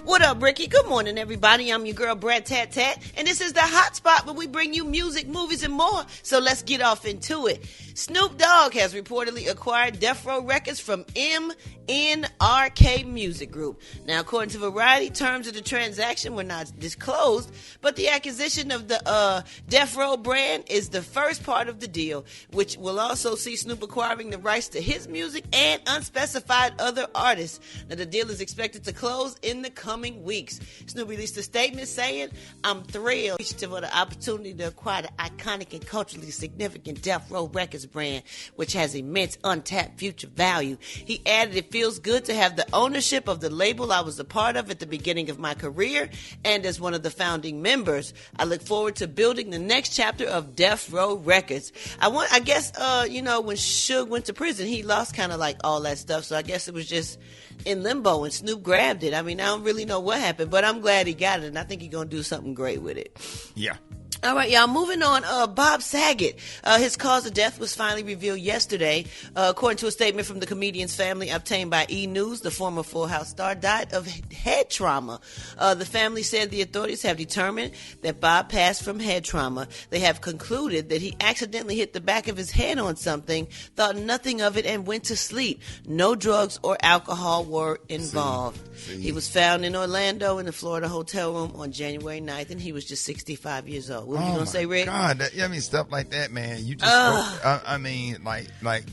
What up, Rickey? Good morning, everybody. I'm your girl, Brad Tat Tat, and this is the Hot Spot where we bring you music, movies, and more. So let's get off into it. Snoop Dogg has reportedly acquired Death Row Records from MNRK Music Group. Now, according to Variety, terms of the transaction were not disclosed, but the acquisition of the Death Row brand is the first part of the deal, which will also see Snoop acquiring the rights to his music and unspecified other artists. Now, the deal is expected to close in the coming weeks. Snoop released a statement saying, "I'm thrilled for the opportunity to acquire the iconic and culturally significant Death Row Records brand, which has immense untapped future value." He added, "It feels good to have the ownership of the label I was a part of at the beginning of my career and as one of the founding members. I look forward to building the next chapter of Death Row Records." I guess, when Suge went to prison, he lost kind of like all that stuff. So I guess it was just in limbo and Snoop grabbed it. I mean, I don't really know what happened, but I'm glad he got it, and I think he's going to do something great with it. Yeah. All right, y'all, moving on. Bob Saget, his cause of death was finally revealed yesterday. According to a statement from the comedian's family obtained by E! News, the former Full House star died of head trauma. The family said the authorities have determined that Bob passed from head trauma. They have concluded that he accidentally hit the back of his head on something, thought nothing of it, and went to sleep. No drugs or alcohol were involved. He was found in Orlando in the Florida hotel room on January 9th, and he was just 65 years old. What were you going to say, Rick? God, stuff like that, man. You just go,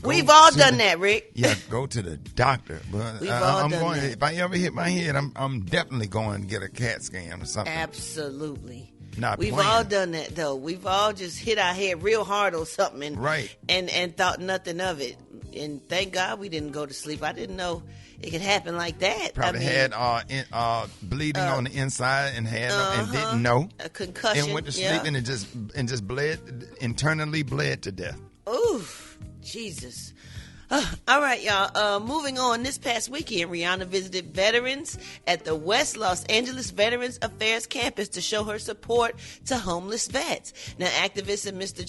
we've all done that, Rick. Yeah, go to the doctor. But We've all done that. If I ever hit my head, I'm definitely going to get a CAT scan or something. Absolutely. We've all done that, though. We've all just hit our head real hard on something and thought nothing of it. And thank God we didn't go to sleep. I didn't know it could happen like that. Probably had bleeding on the inside and didn't know. A concussion. And went to sleep and just internally bled to death. Ooh, Jesus. All right, y'all. Moving on. This past weekend, Rihanna visited veterans at the West Los Angeles Veterans Affairs campus to show her support to homeless vets. Now, activists and Mr.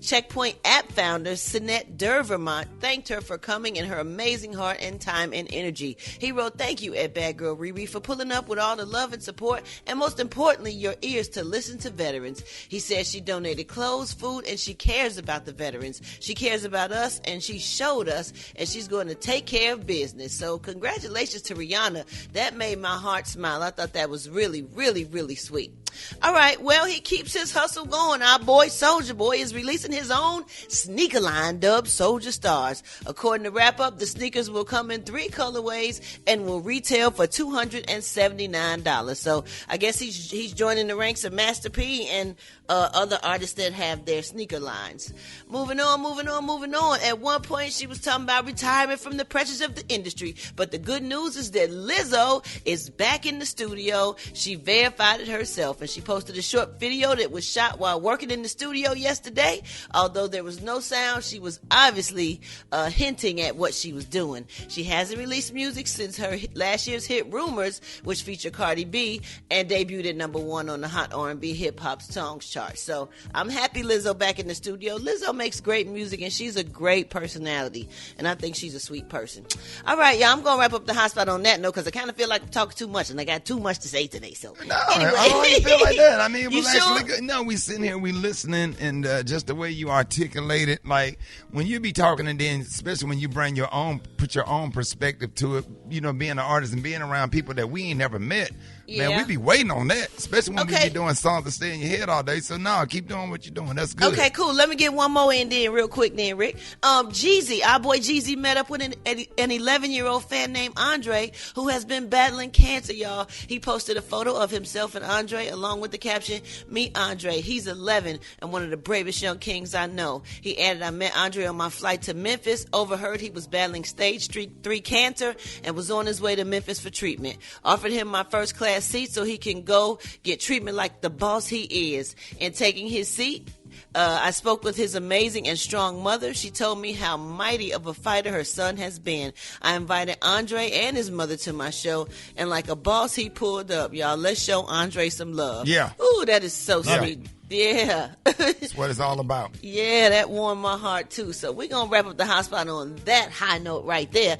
Checkpoint app founder Sinette Dervermont thanked her for coming and her amazing heart and time and energy. He wrote, "Thank you, Ed Bad Girl Riri, for pulling up with all the love and support, and most importantly, your ears to listen to veterans." He said she donated clothes, food, and she cares about the veterans. She cares about us, and she showed us, and she's going to take care of business. So congratulations to Rihanna. That made my heart smile. I thought that was really, really, really sweet. All right, well, he keeps his hustle going. Our boy Soulja Boy is releasing his own sneaker line dubbed Soulja Stars. According to Wrap Up, the sneakers will come in 3 colorways and will retail for $279. So I guess he's joining the ranks of Master P and other artists that have their sneaker lines. Moving on. At one point, she was talking about retirement from the pressures of the industry. But the good news is that Lizzo is back in the studio. She verified it herself, and she posted a short video that was shot while working in the studio yesterday. Although there was no sound, she was obviously hinting at what she was doing. She hasn't released music since her last year's hit Rumors, which featured Cardi B and debuted at #1 on the Hot R&B Hip Hop Songs chart. So I'm happy Lizzo back in the studio. Lizzo makes great music, and she's a great personality, and I think she's a sweet person. All right, y'all, I'm going to wrap up the hot spot on that note because I kind of feel like I'm talking too much, and I got too much to say today. So anyway. I don't even feel like that. I mean, it was actually good. No, we sitting here, we listening, and just the way you articulate it, like when you be talking, and then especially when you put your own perspective to it, being an artist and being around people that we ain't never met. Yeah. Man, we be waiting on that, especially when we be doing songs that stay in your head all day. So, no, keep doing what you're doing. That's good. Okay, cool. Let me get one more in then real quick then, Rick. Jeezy, our boy Jeezy met up with an 11-year-old fan named Andre who has been battling cancer, y'all. He posted a photo of himself and Andre along with the caption, "Meet Andre. He's 11 and one of the bravest young kings I know." He added, "I met Andre on my flight to Memphis. Overheard he was battling stage 3 cancer and was on his way to Memphis for treatment. Offered him my first class seat so he can go get treatment like the boss he is. And taking his seat, I spoke with his amazing and strong mother. She told me how mighty of a fighter her son has been. I invited Andre and his mother to my show, and like a boss, he pulled up. Y'all, let's show Andre some love." Yeah. Ooh, that is so sweet. Yeah. That's what it's all about. Yeah, that warmed my heart, too. So we're going to wrap up the hot spot on that high note right there.